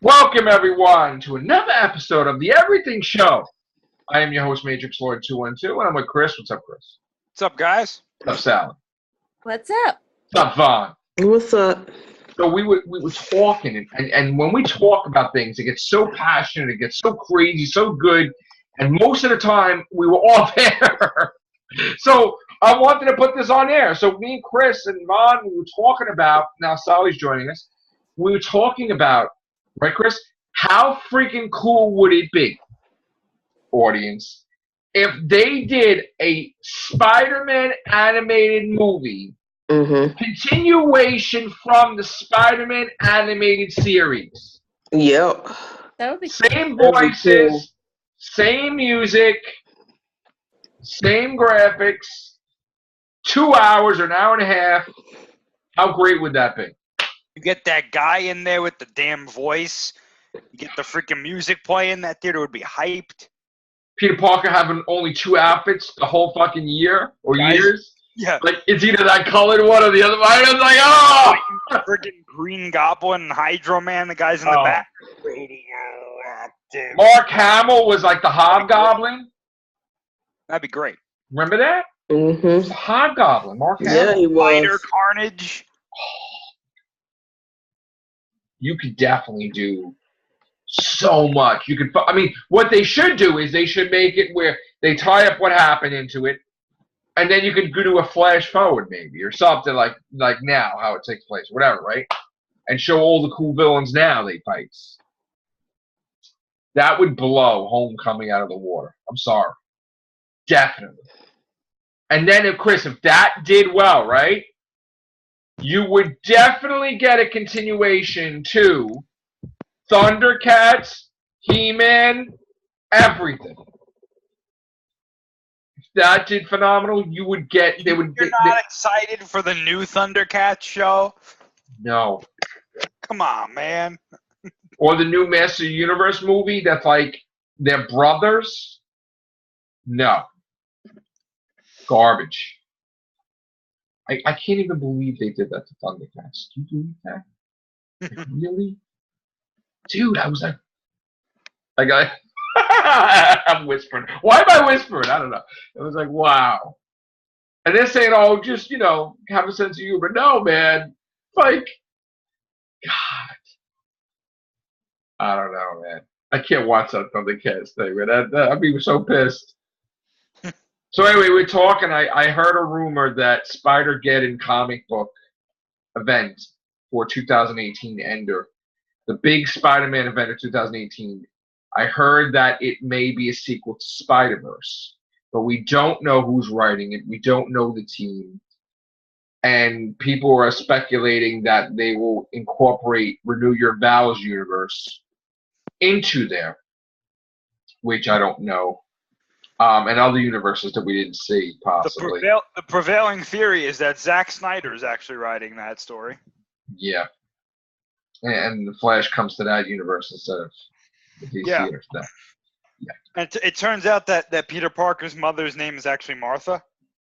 Welcome, everyone, to another episode of the Everything Show. I am your host, Matrix Lord 212, and I'm with Chris. What's up, Chris? What's up, guys? What's up, Sally? What's up? What's up, Vaughn? What's up? So we were talking, and when we talk about things, it gets so passionate, it gets so crazy, so good, and most of the time, we were all there. So I wanted to put this on air. So me and Chris and Vaughn, we were talking about, now Sally's joining us, we were talking about, right, Chris, how freaking cool would it be, audience, if they did a Spider-Man animated movie continuation from the Spider-Man animated series? Yep. That would be Same That'd be voices, cool. same music, same graphics, 2 hours or an hour and a half. How great would that be? You get that guy in there with the damn voice. You get the freaking music playing. That theater would be hyped. Peter Parker having only 2 outfits the whole fucking year or Guys. years? Yeah. Like, it's either that colored one or the other one. I was like, oh! Freaking Green Goblin and Hydro Man. The guys in the Oh. back. Radioactive. Mark Hamill was like the Hobgoblin. That'd be great. Remember that? It was Mm-hmm. the Hobgoblin, Mark Hamill. Yeah, he Spider was. Carnage. You could definitely do so much. You could, I mean, what they should do is they should make it where they tie up what happened into it, and then you could go to a flash forward maybe or something like now how it takes place, whatever, right? And show all the cool villains now they fights. That would blow Homecoming out of the water. I'm sorry, definitely. And then if Chris, if that did well, right? You would definitely get a continuation to Thundercats, He-Man, everything. If that did phenomenal, you would get. They would. You're not excited for the new Thundercats show? No. Come on, man. Or the new Master Universe movie that's like they're brothers. No. Garbage. I can't even believe they did that to Thundercats. Can you believe that? Like, really? Dude, I was like, I'm whispering. Why am I whispering? I don't know. It was like, wow. And they're saying, oh, just, have a sense of humor. No, man. Like, God. I don't know, man. I can't watch that Thundercats thing, man. I'd be so pissed. So anyway, we're talking. I heard a rumor that Spider-Geddon comic book event for 2018 Ender, the big Spider-Man event of 2018, I heard that it may be a sequel to Spider-Verse, but we don't know who's writing it. We don't know the team. And people are speculating that they will incorporate Renew Your Vows universe into there, which I don't know. And other universes that we didn't see, possibly. The prevailing theory is that Zack Snyder is actually writing that story. Yeah. And the Flash comes to that universe instead of the DC universe. Yeah. And it turns out that Peter Parker's mother's name is actually Martha.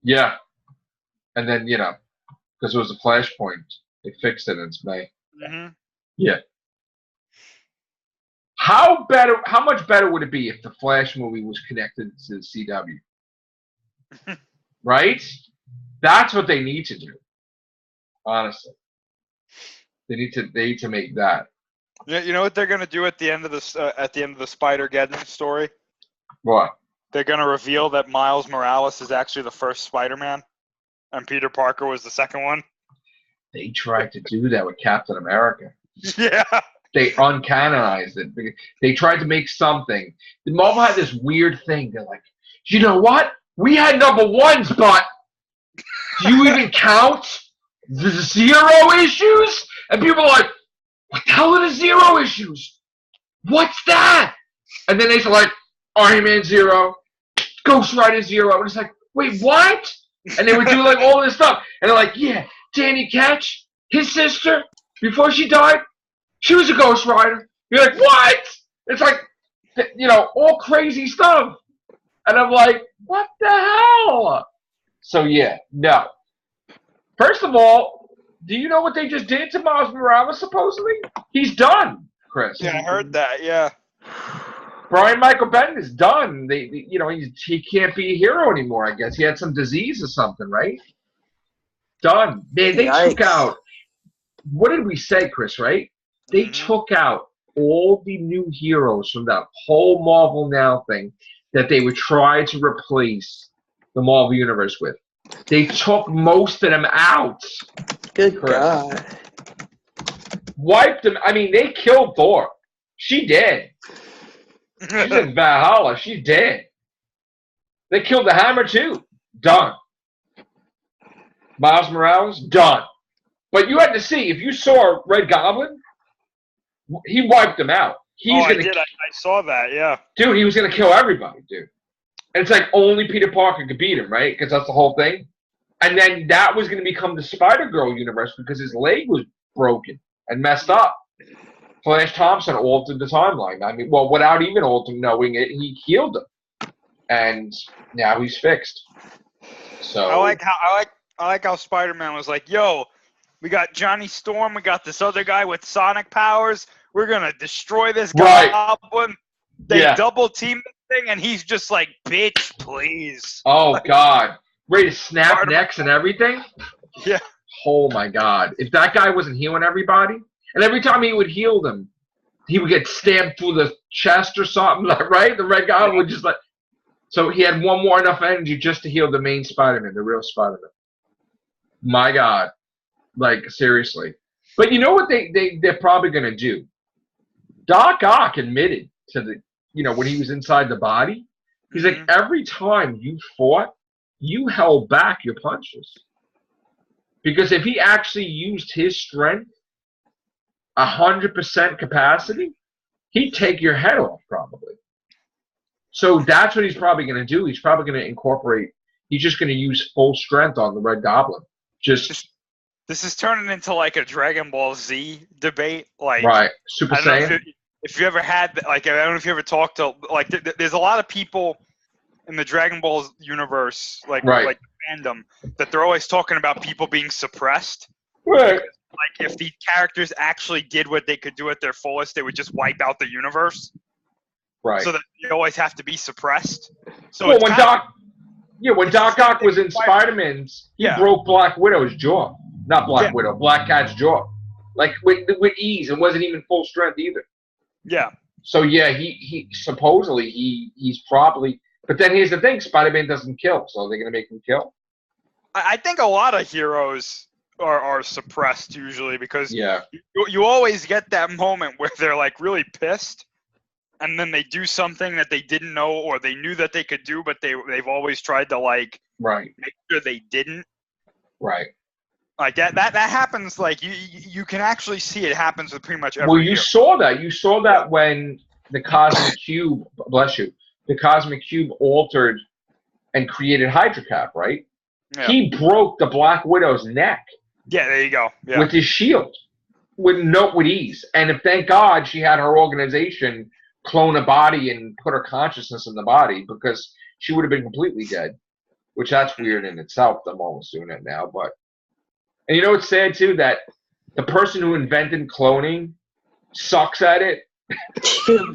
Yeah. And then, because it was a Flashpoint, they fixed it and it's May. Mm-hmm. Yeah. How much better would it be if the Flash movie was connected to the CW? Right? That's what they need to do. Honestly. They need to make that. Yeah, you know what they're gonna do at the end of the Spider-Geddon story? What? They're gonna reveal that Miles Morales is actually the first Spider-Man, and Peter Parker was the second one. They tried to do that with Captain America. Yeah. They uncanonized it. They tried to make something. The Marvel had this weird thing. They're like, you know what? We had number ones, but do you even count the 0 issues? And people are like, what the hell are the 0 issues? What's that? And then they're like, Iron Man 0, Ghost Rider 0. And it's like, wait, what? And they would do like all this stuff. And they're like, yeah, Danny Ketch, his sister, before she died, she was a Ghost Rider. You're like, what? It's like, all crazy stuff. And I'm like, what the hell? So, yeah, no. First of all, do you know what they just did to Miles Morales, supposedly? He's done. Chris. Yeah, I heard that. Yeah. Brian Michael Bendis done. He can't be a hero anymore. I guess he had some disease or something, right? Done. They took Yikes. out. What did we say, Chris? Right? They took out all the new heroes from that whole Marvel Now thing that they would try to replace the Marvel Universe with. They took most of them out. Good Chris. God. Wiped them. I mean, they killed Thor. She dead. She's in Valhalla. She's dead. They killed the Hammer too. Done. Miles Morales, done. But you had to see, if you saw Red Goblin, he wiped them out. I did. I saw that, yeah. Dude, he was going to kill everybody, dude. And it's like only Peter Parker could beat him, right? Because that's the whole thing. And then that was going to become the Spider-Girl universe because his leg was broken and messed up. Flash Thompson altered the timeline. I mean, well, without even knowing it, he healed him. And now he's fixed. So I like how Spider-Man was like, yo, we got Johnny Storm, we got this other guy with sonic powers. We're gonna destroy this goblin. They double team the thing, and he's just like, bitch, please. Oh God. Ready to snap necks and everything? Yeah. Oh my God. If that guy wasn't healing everybody, and every time he would heal them, he would get stabbed through the chest or something, like, right? The Red Goblin would just like. So he had one more enough energy just to heal the main Spider-Man, the real Spider-Man. My God. Like, seriously. But you know what they're probably going to do? Doc Ock admitted to when he was inside the body, he's like, every time you fought, you held back your punches. Because if he actually used his strength, 100% capacity, he'd take your head off probably. So that's what he's probably going to do. He's probably going to incorporate, he's just going to use full strength on the Red Goblin. This is turning into like a Dragon Ball Z debate. Like, right. Super Saiyan. If you ever had, like, I don't know if you ever talked to, like, there's a lot of people in the Dragon Ball universe, like fandom, that they're always talking about people being suppressed. Right. Because, like, if these characters actually did what they could do at their fullest, they would just wipe out the universe. Right. So that they always have to be suppressed. So well, when Doc Ock was in Spider-Man's, he broke Black Widow's jaw. Not Black Widow, Black Cat's jaw. Like, with ease, and wasn't even full strength either. Yeah. So, yeah, he supposedly, he's probably... But then here's the thing, Spider-Man doesn't kill, so are they going to make him kill? I think a lot of heroes are suppressed usually because you always get that moment where they're, like, really pissed, and then they do something that they didn't know or they knew that they could do, but they've always tried to, like, make sure they didn't. Right. Like that happens. Like you can actually see it happens with pretty much every. Well, you saw that. You saw that when the Cosmic Cube, bless you, the Cosmic Cube altered and created Hydra Cap, right? Yeah. He broke the Black Widow's neck. Yeah, there you go. Yeah. With his shield, with ease. And thank God she had her organization clone a body and put her consciousness in the body, because she would have been completely dead. Which that's weird in itself. I'm almost doing it now, but. And you know what's sad, too? That the person who invented cloning sucks at it. and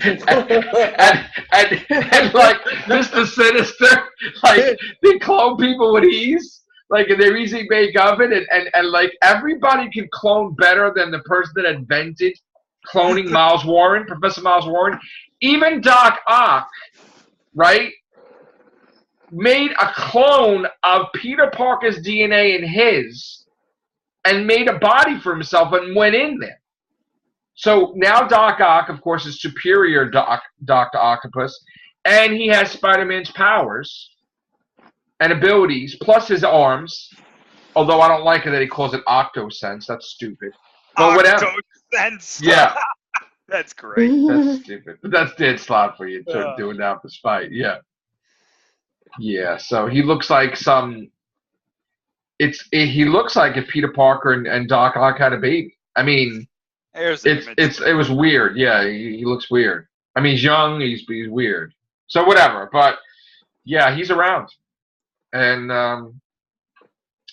like, Mr. Sinister, like, they clone people with ease. Like, and they're easy to make of it. And like, everybody can clone better than the person that invented cloning Miles Warren, Professor Miles Warren. Even Doc Ock, right, made a clone of Peter Parker's DNA in his, and made a body for himself and went in there. So now Doc Ock, of course, is superior Dr. Octopus, and he has Spider-Man's powers and abilities, plus his arms, although I don't like it that he calls it Octosense. That's stupid. But whatever. Octosense. Yeah. That's great. That's stupid. But that's dead slot for you, doing that for spite. Yeah. Yeah, so he looks like some... He looks like if Peter Parker and Doc Ock had a baby. I mean, it was weird. Yeah, he looks weird. I mean, he's young. He's weird. So whatever. But yeah, he's around, and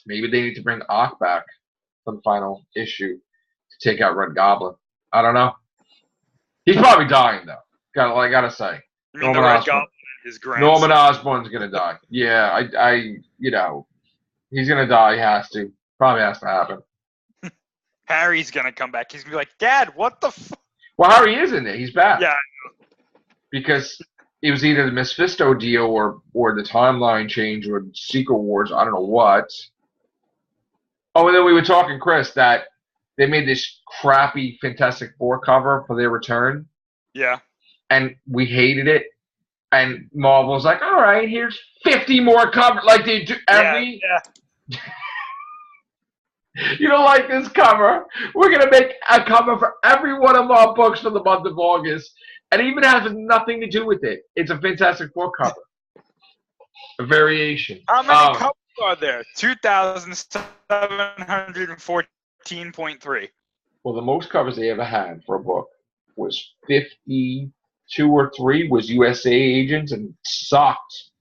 maybe they need to bring Ock back for the final issue to take out Red Goblin. I don't know. He's probably dying though. Gotta say. I mean, the Red Goblin, his grandson. Norman Osborn's gonna die. Yeah, he's gonna die. He has to. Probably has to happen. Harry's gonna come back. He's gonna be like, Dad, what the f-? Well, Harry is in there. He's back. Yeah. Because it was either the Mephisto deal or the timeline change or Secret Wars. I don't know what. Oh, and then we were talking, Chris, that they made this crappy Fantastic Four cover for their return. Yeah. And we hated it. And Marvel's like, all right, here's 50 more covers. Like they do every... Yeah. You don't like this cover? We're going to make a cover for every one of our books for the month of August. And it even has nothing to do with it. It's a Fantastic Four cover. A variation. How many covers are there? 2,714.3. Well, the most covers they ever had for a book was 52 or 3 was USA Agents and sucked.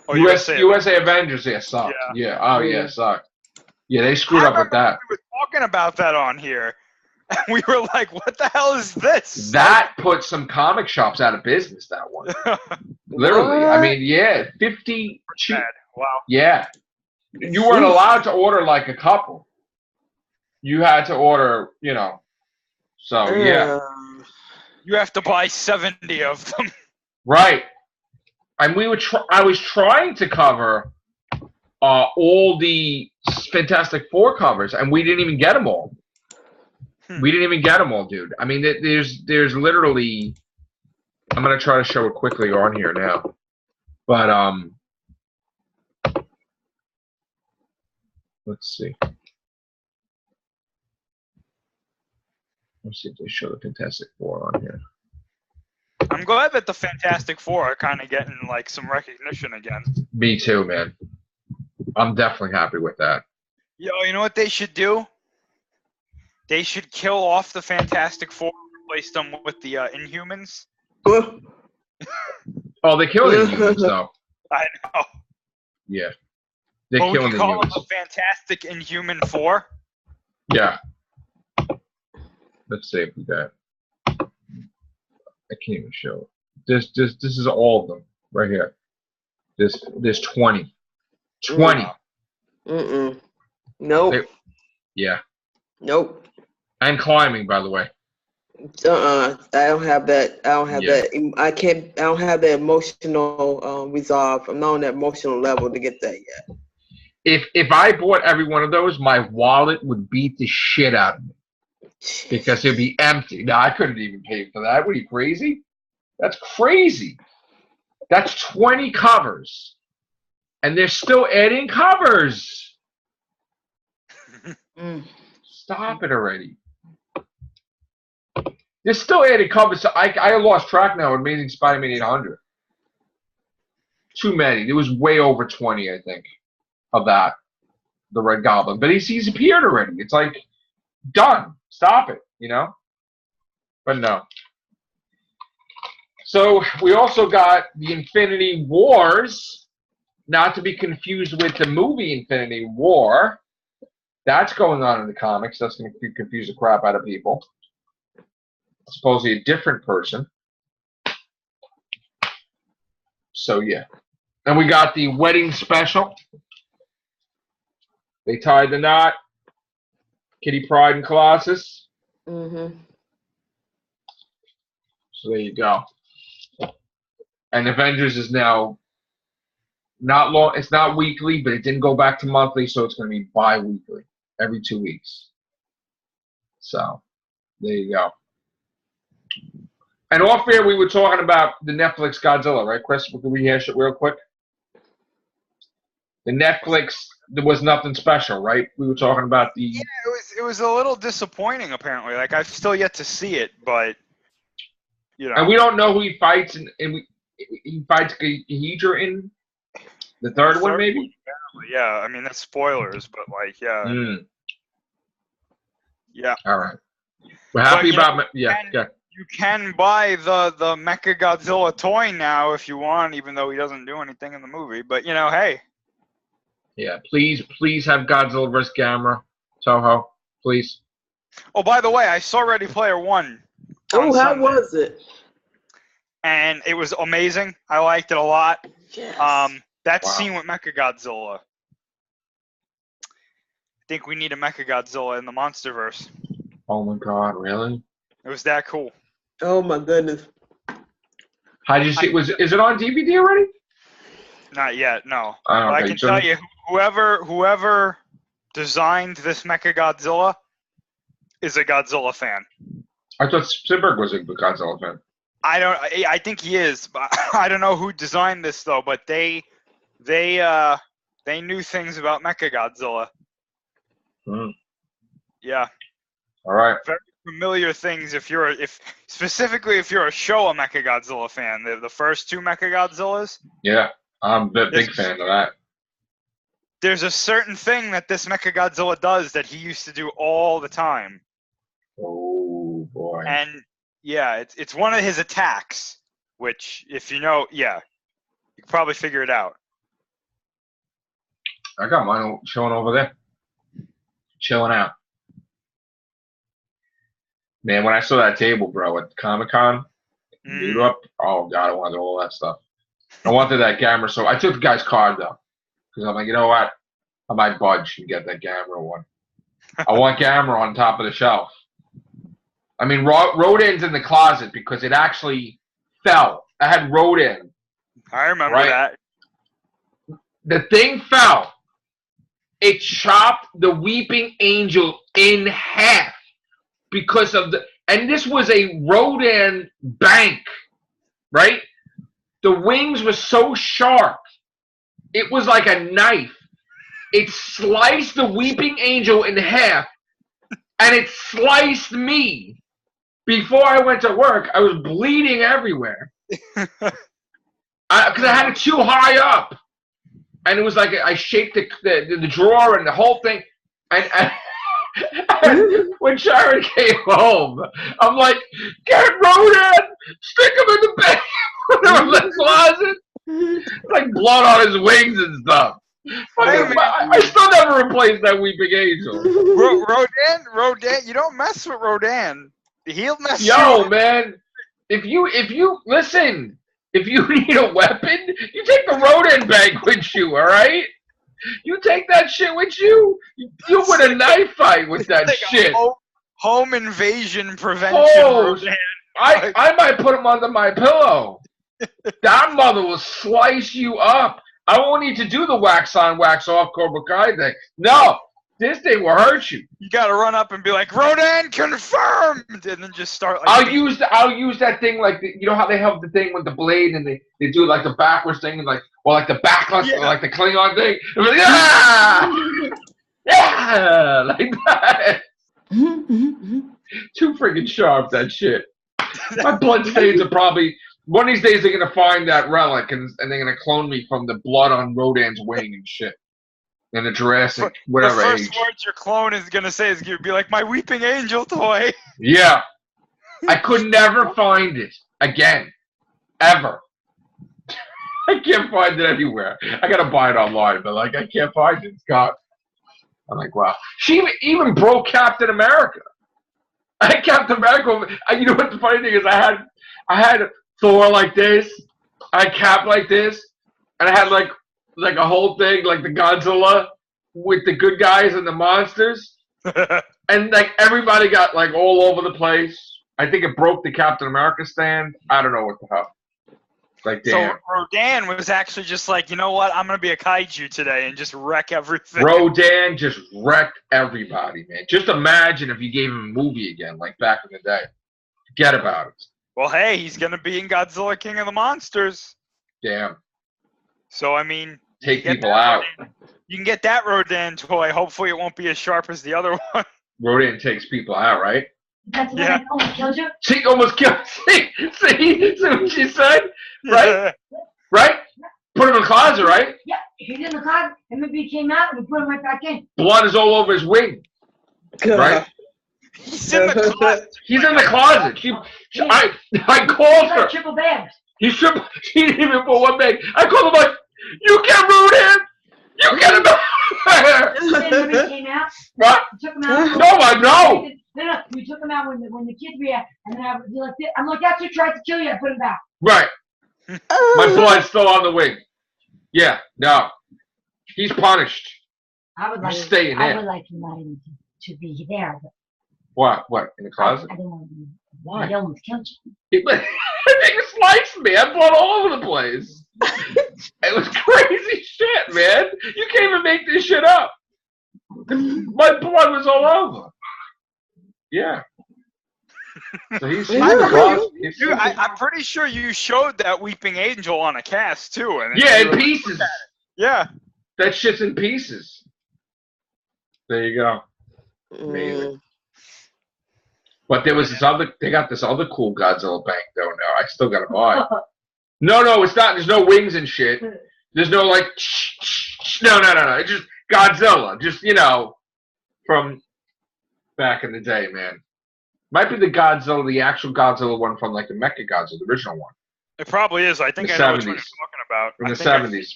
Oh, USA Avengers, yeah, sucked. Yeah. Oh, yeah, sucked. Yeah, they screwed up with that. We were talking about that on here. And we were like, what the hell is this? That put some comic shops out of business, that one. Literally. I mean, yeah, 52. Wow. Yeah. You weren't allowed to order like a couple. You had to order, So, yeah. You have to buy 70 of them. Right. And I was trying to cover all the Fantastic Four covers, and we didn't even get them all. We didn't even get them all, dude. I mean, there's literally. I'm gonna try to show it quickly on here now, but let's see. Let's see if they show the Fantastic Four on here. I'm glad that the Fantastic Four are kind of getting like some recognition again. Me too, man. I'm definitely happy with that. Yo, you know what they should do? They should kill off the Fantastic Four and replace them with the Inhumans. Oh, they killed the Inhumans, though. I know. Yeah. They're killing the call Inhumans. them a Fantastic Inhuman 4? Yeah. Let's see if we got. I can't even show it. This is all of them right here. There's 20. 20. Nope. Yeah. Nope. And climbing, by the way. I don't have that. I don't have that. I don't have that emotional resolve. I'm not on that emotional level to get that yet. If I bought every one of those, my wallet would beat the shit out of me. Because it'd be empty. No, I couldn't even pay for that. What are you, crazy? That's crazy. That's 20 covers. And they're still adding covers. Stop it already. They're still adding covers. So I lost track now with Amazing Spider-Man 800. Too many. There was way over 20, I think, of that. The Red Goblin. But he's appeared already. It's like, done. Stop it, But no. So we also got the Infinity Wars, not to be confused with the movie Infinity War. That's going on in the comics. That's going to confuse the crap out of people. Supposedly a different person. So, yeah. And we got the wedding special. They tied the knot. Kitty Pryde and Colossus. So there you go. And Avengers is now not long. It's not weekly, but it didn't go back to monthly, so it's going to be bi-weekly, every 2 weeks. So there you go. And off air, we were talking about the Netflix Godzilla, right, Chris? Can we hash it real quick? The Netflix, there was nothing special, right? We were talking about the... Yeah, it was a little disappointing, apparently. Like, I've still yet to see it, but, And we don't know who he fights, he fights Ghidra in the third one, maybe? Yeah, I mean, that's spoilers, but, like, yeah. Yeah. All right. We're happy about... Yeah. You can buy the Mechagodzilla toy now if you want, even though he doesn't do anything in the movie. But, hey... Yeah, please have Godzilla vs. Gamera, Toho, please. Oh, by the way, I saw Ready Player One Oh, how Sunday. was it? And it was amazing. I liked it a lot. Yes. That scene with Mechagodzilla. I think we need a Mechagodzilla in the MonsterVerse. Oh my God, really? It was that cool. Oh my goodness. How did you see? Is it on DVD already? Not yet, no. I But I can tell you, whoever designed this Mechagodzilla is a Godzilla fan. I thought Simberg was a Godzilla fan. I think he is, but I don't know who designed this though. But they knew things about Mechagodzilla. Yeah. All right. Very familiar things specifically if you're a Showa Mechagodzilla fan. The first two Mechagodzillas. Yeah, I'm a big fan of that. There's a certain thing that this Mechagodzilla does that he used to do all the time. Oh boy. And yeah, it's one of his attacks, which if you know, yeah, you can probably figure it out. I got mine showing over there. Chilling out. Man, when I saw that table, bro, at Comic-Con, Europe, oh God, I wanted all that stuff. I wanted that camera, so I took the guy's card, though. Because I'm like, you know what? I might budge and get that camera one. I want camera on top of the shelf. I mean, Rodin's in the closet because it actually fell. I had Rodin. I remember that. The thing fell. It chopped the Weeping Angel in half because of and this was a Rodin bank, right? The wings were so sharp. It was like a knife. It sliced the Weeping Angel in half, and it sliced me. Before I went to work, I was bleeding everywhere. Because I had it too high up. And it was like I shaped the drawer and the whole thing. And when Sharon came home, I'm like, get Rodin! Stick him in the bed! Put him in the closet! Like blood on his wings and stuff. I still never replaced that Weeping Angel. Rodin, you don't mess with Rodin. He'll mess you up. Yo, man, if you listen, if you need a weapon, you take the Rodin bag with you, all right? You take that shit with you. You win a knife fight with that like shit. Home invasion prevention. Rodin. I might put him under my pillow. That mother will slice you up. I won't need to do the wax on, wax off Cobra Kai thing. No. This thing will hurt you. You gotta run up and be like, Rodin confirmed, and then just start. Like, I'll use that thing like you know how they have the thing with the blade and they do like the backwards thing and like the backlash like the Klingon thing. Like, yeah, like that. Too freaking sharp that shit. My blood stains are probably one of these days they're gonna find that relic and they're gonna clone me from the blood on Rodin's wing and shit. In the Jurassic, whatever the first age. words your clone is going to say is going to be like, my Weeping Angel toy. Yeah. I could never find it again. Ever. I can't find it anywhere. I got to buy it online, but like, I can't find it. It's gone. I'm like, wow. She even broke Captain America. I had Captain America. You know what the funny thing is? I had Thor like this. I had Cap like this. And I had like a whole thing, like the Godzilla with the good guys and the monsters. And like everybody got like all over the place. I think it broke the Captain America stand. I don't know what the hell. Like, damn. So Rodin was actually just like, you know what? I'm going to be a kaiju today and just wreck everything. Rodin just wrecked everybody, man. Just imagine if you gave him a movie again, like back in the day. Forget about it. Well, hey, he's going to be in Godzilla King of the Monsters. Damn. So, I mean... Take people out. You can get that Rodin toy. Hopefully it won't be as sharp as the other one. Rodin takes people out, right? That's what I almost killed you. She almost killed you. See what she said? Right? Right? Put him in the closet, right? Yeah, he's in the closet, and maybe he came out and we put him right back in. Blood is all over his wing. Right? He's in the closet. He's in the closet. I called her. Triple bags. She didn't even put one bag. I called him like, you get Rodin! You get him! When he came out, What? you took him out. No, I know. No, you took him out when the kids react, and then I'm like, that's who tried to kill you. I put him back. Right. My blood's still on the wing. Yeah, no. He's punished. I would You're like, staying I there. would like him to be there. But What? In the closet? I don't want to be. Why? I almost killed you. He sliced me. I blood all over the place. It was crazy shit, man. You can't even make this shit up. My blood was all over. Yeah. So he's in the closet. Dude, I'm pretty sure you showed that weeping angel on a cast too. And yeah, in pieces. Yeah. That shit's in pieces. There you go. Amazing. But there was they got this other cool Godzilla bank though now. I still gotta buy it. No, it's not. There's no wings and shit. There's no like, no. It's just Godzilla. Just, from back in the day, man. Might be the Godzilla, the actual Godzilla one from like the Mecha Godzilla, the original one. It probably is. I think I know which one you're talking about. From the 70s.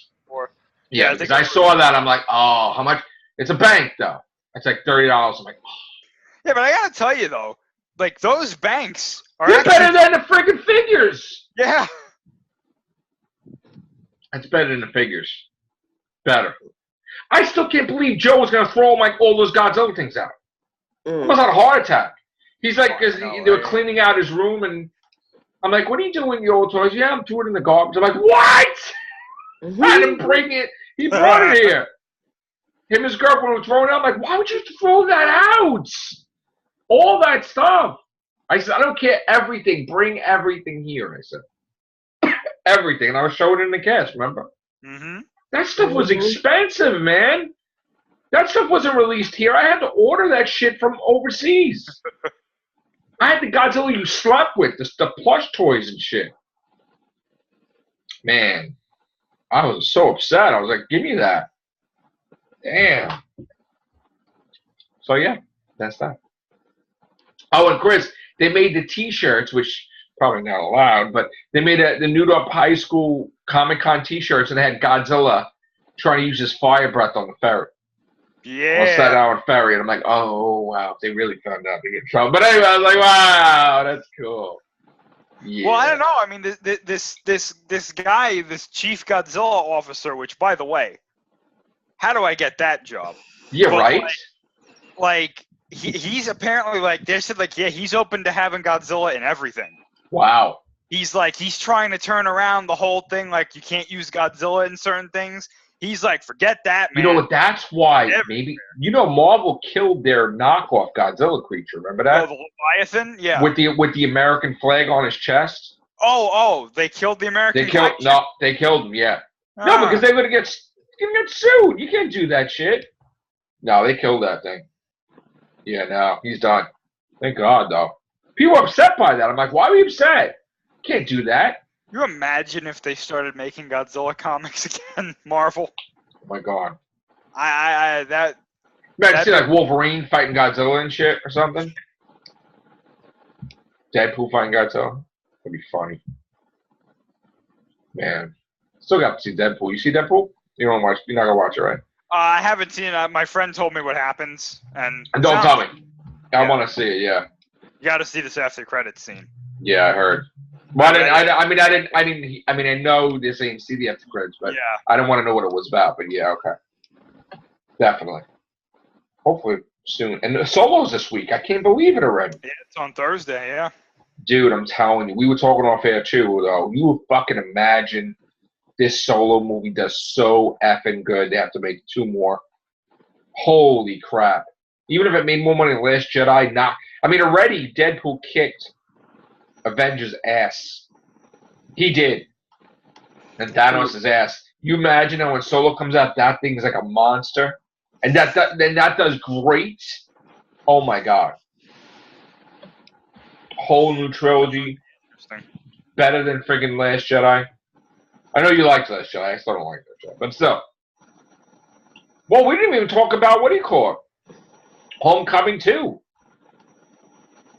Yeah, because I saw that. I'm like, oh, how much? It's a bank though. It's like $30. I'm like, oh. Yeah, but I gotta tell you though, like those banks are They're better than the freaking figures. Yeah. It's better than the figures. Better. I still can't believe Joe was gonna throw like all those Godzilla things out. Almost had a heart attack. He's like, they were cleaning out his room, and I'm like, what are you doing, your old toys? Yeah, I'm throwing it in the garbage. I'm like, what? I had him bring it. He brought it here. Him and his girlfriend were throwing it out. I'm like, why would you throw that out? All that stuff. I said, I don't care. Everything. Bring everything here. I said, everything. And I was showing it in the cast, remember? Mm-hmm. That stuff was expensive, man. That stuff wasn't released here. I had to order that shit from overseas. I had the Godzilla you slept with, the plush toys and shit. Man, I was so upset. I was like, give me that. Damn. So, yeah, that's that. Oh, and Chris, they made the T-shirts, which probably not allowed, but they made the Nude Up High School Comic-Con T-shirts, and they had Godzilla trying to use his fire breath on the ferry. Yeah. On Staten Island ferry, and I'm like, oh, wow, they really found out to get in trouble. But anyway, I was like, wow, that's cool. Yeah. Well, I don't know. I mean, this guy, this chief Godzilla officer, which, by the way, how do I get that job? Yeah, but right? Like he's apparently like, they said like, yeah, he's open to having Godzilla in everything. Wow. He's trying to turn around the whole thing. Like, you can't use Godzilla in certain things. He's like, forget that, man. You know what? That's why maybe Marvel killed their knockoff Godzilla creature. Remember that? Oh, the Leviathan, yeah. With the American flag on his chest. Oh, they killed the American. They killed him. Yeah. No, because they would get sued. You can't do that shit. No, they killed that thing. Yeah, no, he's done. Thank God, though. People are upset by that. I'm like, why are you upset? Can't do that. You imagine if they started making Godzilla comics again, Marvel? Oh my God. Imagine see like Wolverine fighting Godzilla and shit or something. Deadpool fighting Godzilla. That'd be funny. Man, still got to see Deadpool. You see Deadpool? You're not gonna watch it, right? I haven't seen it. My friend told me what happens, and don't tell me. I want to see it. Yeah. You got to see this after credits scene. Yeah, I heard. Well, I know this ain't see the after credits, but yeah. I didn't want to know what it was about. But yeah, okay, definitely. Hopefully soon. And Solo's this week. I can't believe it already. Yeah, it's on Thursday. Yeah. Dude, I'm telling you, we were talking off air too. Though you would fucking imagine this Solo movie does so effing good. They have to make 2 more. Holy crap! Even if it made more money than Last Jedi, already Deadpool kicked Avengers' ass. He did. And Thanos' ass. You imagine that when Solo comes out, that thing is like a monster. And that does great. Oh my God. Whole new trilogy. Better than friggin' Last Jedi. I know you liked Last Jedi. I still don't like that Jedi. But still. Well, we didn't even talk about what do you call it? Homecoming 2.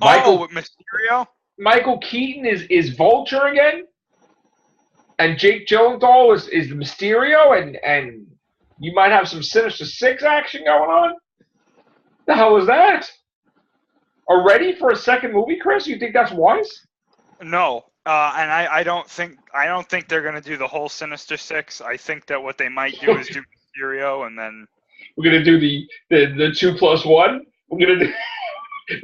With Mysterio? Michael Keaton is Vulture again, and Jake Gyllenhaal is Mysterio, and you might have some Sinister Six action going on. The hell was that? Already for a second movie, Chris? You think that's wise? No, and I don't think they're gonna do the whole Sinister Six. I think that what they might do is do Mysterio, and then we're gonna do the 2+1. We're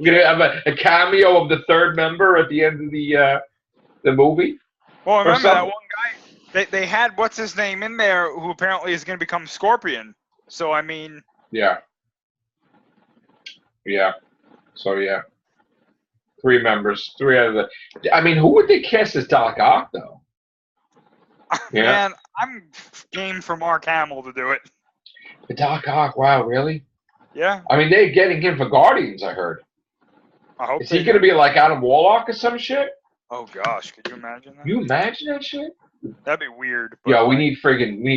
gonna have a cameo of the third member at the end of the movie. Well, remember that one guy? They had what's his name in there, who apparently is gonna become Scorpion. So I mean. Yeah. Yeah. So yeah. 3 members. 3 out of the. I mean, who would they cast as Doc Ock though? Yeah. Man, I'm game for Mark Hamill to do it. The Doc Ock. Wow, really? Yeah. I mean, they're getting him for Guardians. I heard. I hope. Is he gonna be like Adam Warlock or some shit? Oh gosh, could you imagine that? You imagine that shit? That'd be weird. Yeah, we need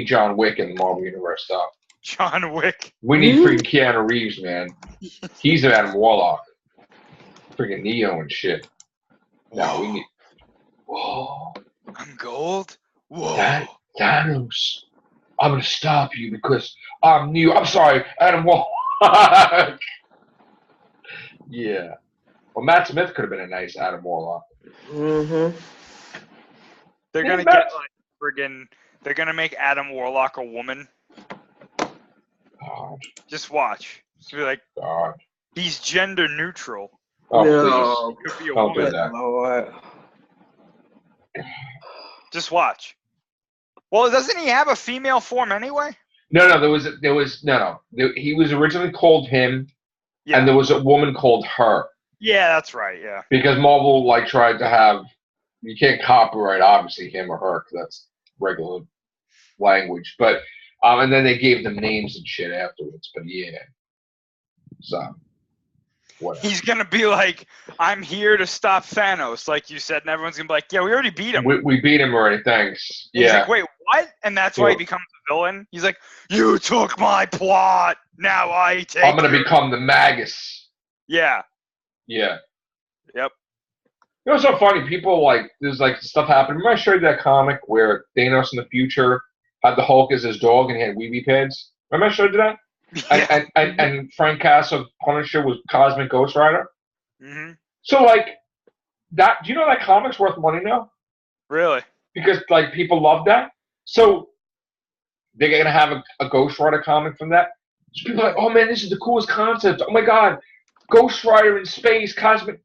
John Wick in the Marvel Universe stuff. John Wick. We need freaking Keanu Reeves, man. He's Adam Warlock. Freaking Neo and shit. No, we need. Whoa. I'm gold. Whoa. Thanos. I'm gonna stop you because I'm Neo. I'm sorry, Adam Warlock. Yeah. Well, Matt Smith could have been a nice Adam Warlock. Mm-hmm. They're gonna get like friggin'. They're gonna make Adam Warlock a woman. God. Just watch. Just be like, God. He's gender neutral. Oh, No. please. Could be a Don't do woman. that. Lord. Just watch. Well, doesn't he have a female form anyway? No. There was no. He was originally called him, and there was a woman called her. Yeah, that's right. Yeah. Because Marvel tried to have, you can't copyright obviously him or her because that's regular language. But and then they gave them names and shit afterwards. But yeah. So. Whatever. He's gonna be like, I'm here to stop Thanos, like you said, and everyone's gonna be like, yeah, we already beat him. We beat him already, thanks. And he's like, wait, what? And that's why he becomes a villain. He's like, you took my plot. Now I take. I'm gonna become the Magus. Yeah. Yeah. Yep. You know what's so funny? People there's stuff happening. Remember I showed you that comic where Thanos in the future had the Hulk as his dog and he had Weeby pads? Remember I showed you that? Yeah. And Frank Castle Punisher was Cosmic Ghost Rider. Mm-hmm. So that, do you know that comic's worth money now? Really? Because people love that. So they're gonna have a Ghost Rider comic from that. So people are like, oh man, this is the coolest concept. Oh my god, Ghost Rider in space, cosmic.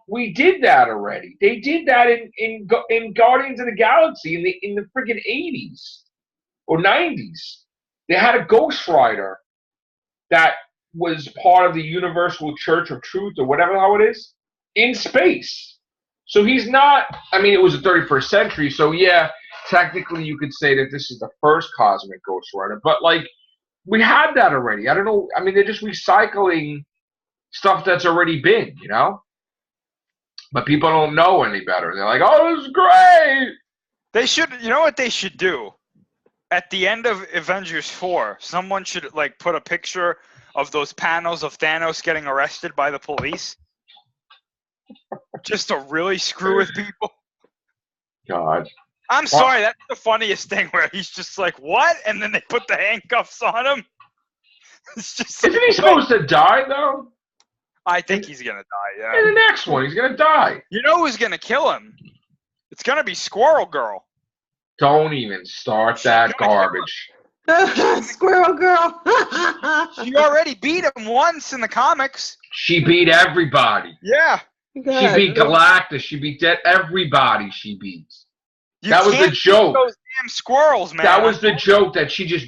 We did that already. They did that in Guardians of the Galaxy in the friggin' 80s or 90s. They had a Ghost Rider that was part of the Universal Church of Truth or whatever how it is in space. So he's not. I mean, it was the 31st century, so yeah, technically you could say that this is the first cosmic Ghost Rider. But we had that already. I don't know. I mean, they're just recycling stuff that's already been, But people don't know any better. They're like, oh, this is great. They should. You know what they should do? At the end of Avengers 4, someone should put a picture of those panels of Thanos getting arrested by the police. Just to really screw with people. God. I'm sorry, that's the funniest thing where he's just like, what? And then they put the handcuffs on him. It's just Isn't he supposed to die though? I think he's gonna die, yeah. In the next one, he's gonna die. You know who's gonna kill him? It's gonna be Squirrel Girl. Don't even start that garbage. Squirrel Girl. She already beat him once in the comics. She beat everybody. Yeah. God. She beat Galactus. She beat everybody she beats. You that was the can't joke. Beat those damn squirrels, man. That was the joke that she just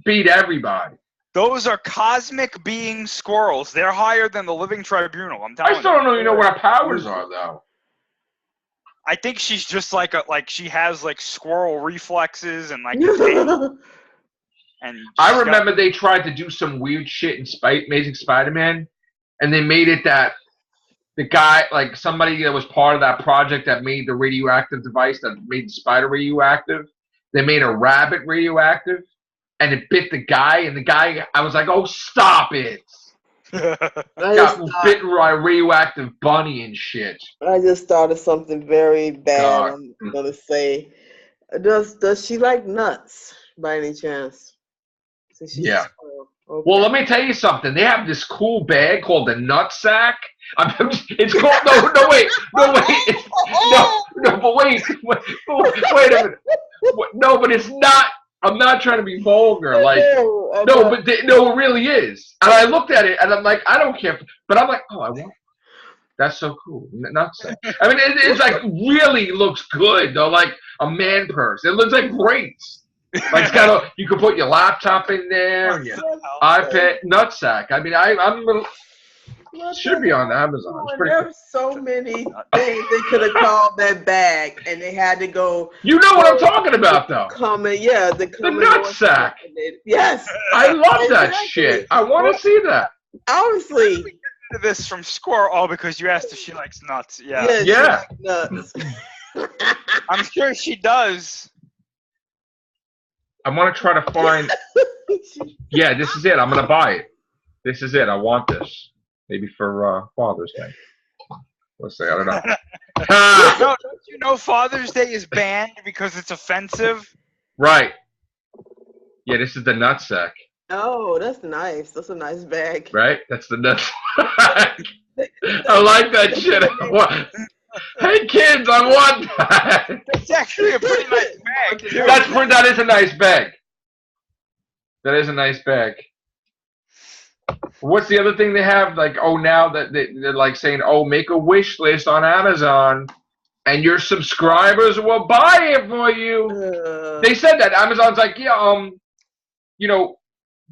beat everybody. Those are cosmic being squirrels. They're higher than the Living Tribunal. I'm telling you. I still don't know what her powers are though. I think she's just she has squirrel reflexes and and I remember they tried to do some weird shit in Amazing Spider-Man, and they made it that the guy, somebody that was part of that project that made the radioactive device that made the spider radioactive, they made a rabbit radioactive, and it bit the guy, and the guy, I was like, oh, stop it. Got bitten by a radioactive bunny and shit. I just thought of something very bad. God. I'm going to say, does she like nuts by any chance? So she's Yeah. spoiled. Okay. Well, let me tell you something. They have this cool bag called the nutsack. It's called no wait but wait a minute. No, but it's not. I'm not trying to be vulgar. Like no, but no, it really is. And I looked at it and I'm like, I don't care. But I'm like, oh, I want. That's so cool. Nutsack. I mean, it's like really looks good though. Like a man purse. It looks like great. Like it's got you can put your laptop in there, and your iPad, nutsack. I mean, I'm should be on Amazon. It's pretty There's so many things they could have called that bag, and they had to go. You know what I'm talking about, though. The nutsack. Yes, I love that shit. I want to see that. Obviously, this from Score all because you asked if she likes nuts. Yeah. Yes, Yeah. Nuts. I'm sure she does. I want to try to find. Yeah, this is it. I'm gonna buy it. This is it. I want this. Maybe for Father's Day. Let's see. I don't know. No, don't you know Father's Day is banned because it's offensive? Right. Yeah, this is the nutsack. Oh, that's nice. That's a nice bag. Right. That's the nutsack. I like that shit. Hey kids, I want that. It's actually a pretty nice bag. Too. That is a nice bag. That is a nice bag. What's the other thing they have? Like, oh, now that they're like saying, oh, make a wish list on Amazon, and your subscribers will buy it for you. They said that Amazon's like, yeah, you know,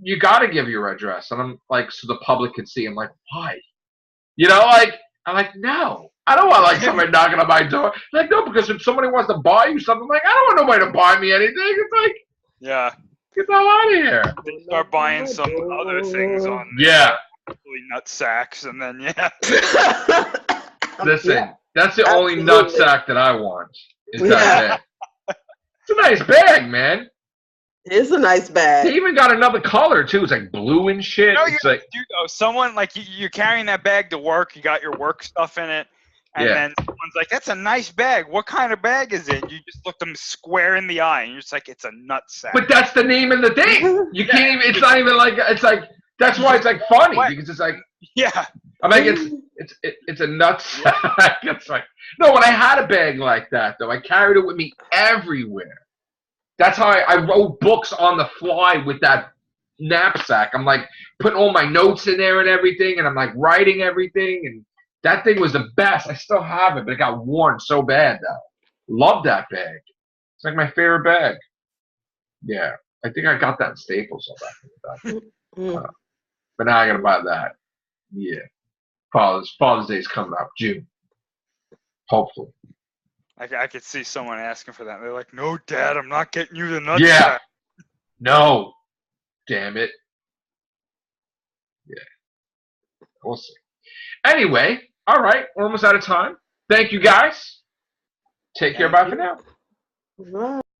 you got to give your address, and I'm like, so the public can see. I'm like, why? You know, like, I'm like, no. I don't want like somebody knocking on my door. Like, no, because if somebody wants to buy you something, like, I don't want nobody to buy me anything. It's like, yeah, get the hell out of here. They start buying some other things on nut sacks, and then Listen, that's the only nut sack that I want. Is that bag. It's a nice bag, man. It's a nice bag. They even got another color too. It's like blue and shit. No, it's like, dude, someone like you're carrying that bag to work. You got your work stuff in it. And then someone's like, that's a nice bag. What kind of bag is it? You just look them square in the eye, and you're just like, it's a nut sack. But that's the name of the thing. You can't even, it's not even like, it's like, that's why it's like funny. Because it's like, I'm like, it's a nut sack. It's like, no, when I had a bag like that, though, I carried it with me everywhere. That's how I wrote books on the fly with that knapsack. I'm like, putting all my notes in there and everything, and I'm like writing everything, and that thing was the best. I still have it, but it got worn so bad, though. Love that bag. It's like my favorite bag. Yeah. I think I got that in Staples. But now I got to buy that. Yeah. Father's Day is coming up, June. Hopefully. I could see someone asking for that. They're like, no, Dad, I'm not getting you the nut Yeah. sack. No. Damn it. Yeah. We'll see. Anyway, all right. We're almost out of time. Thank you, guys. Take care. Bye for now. Right.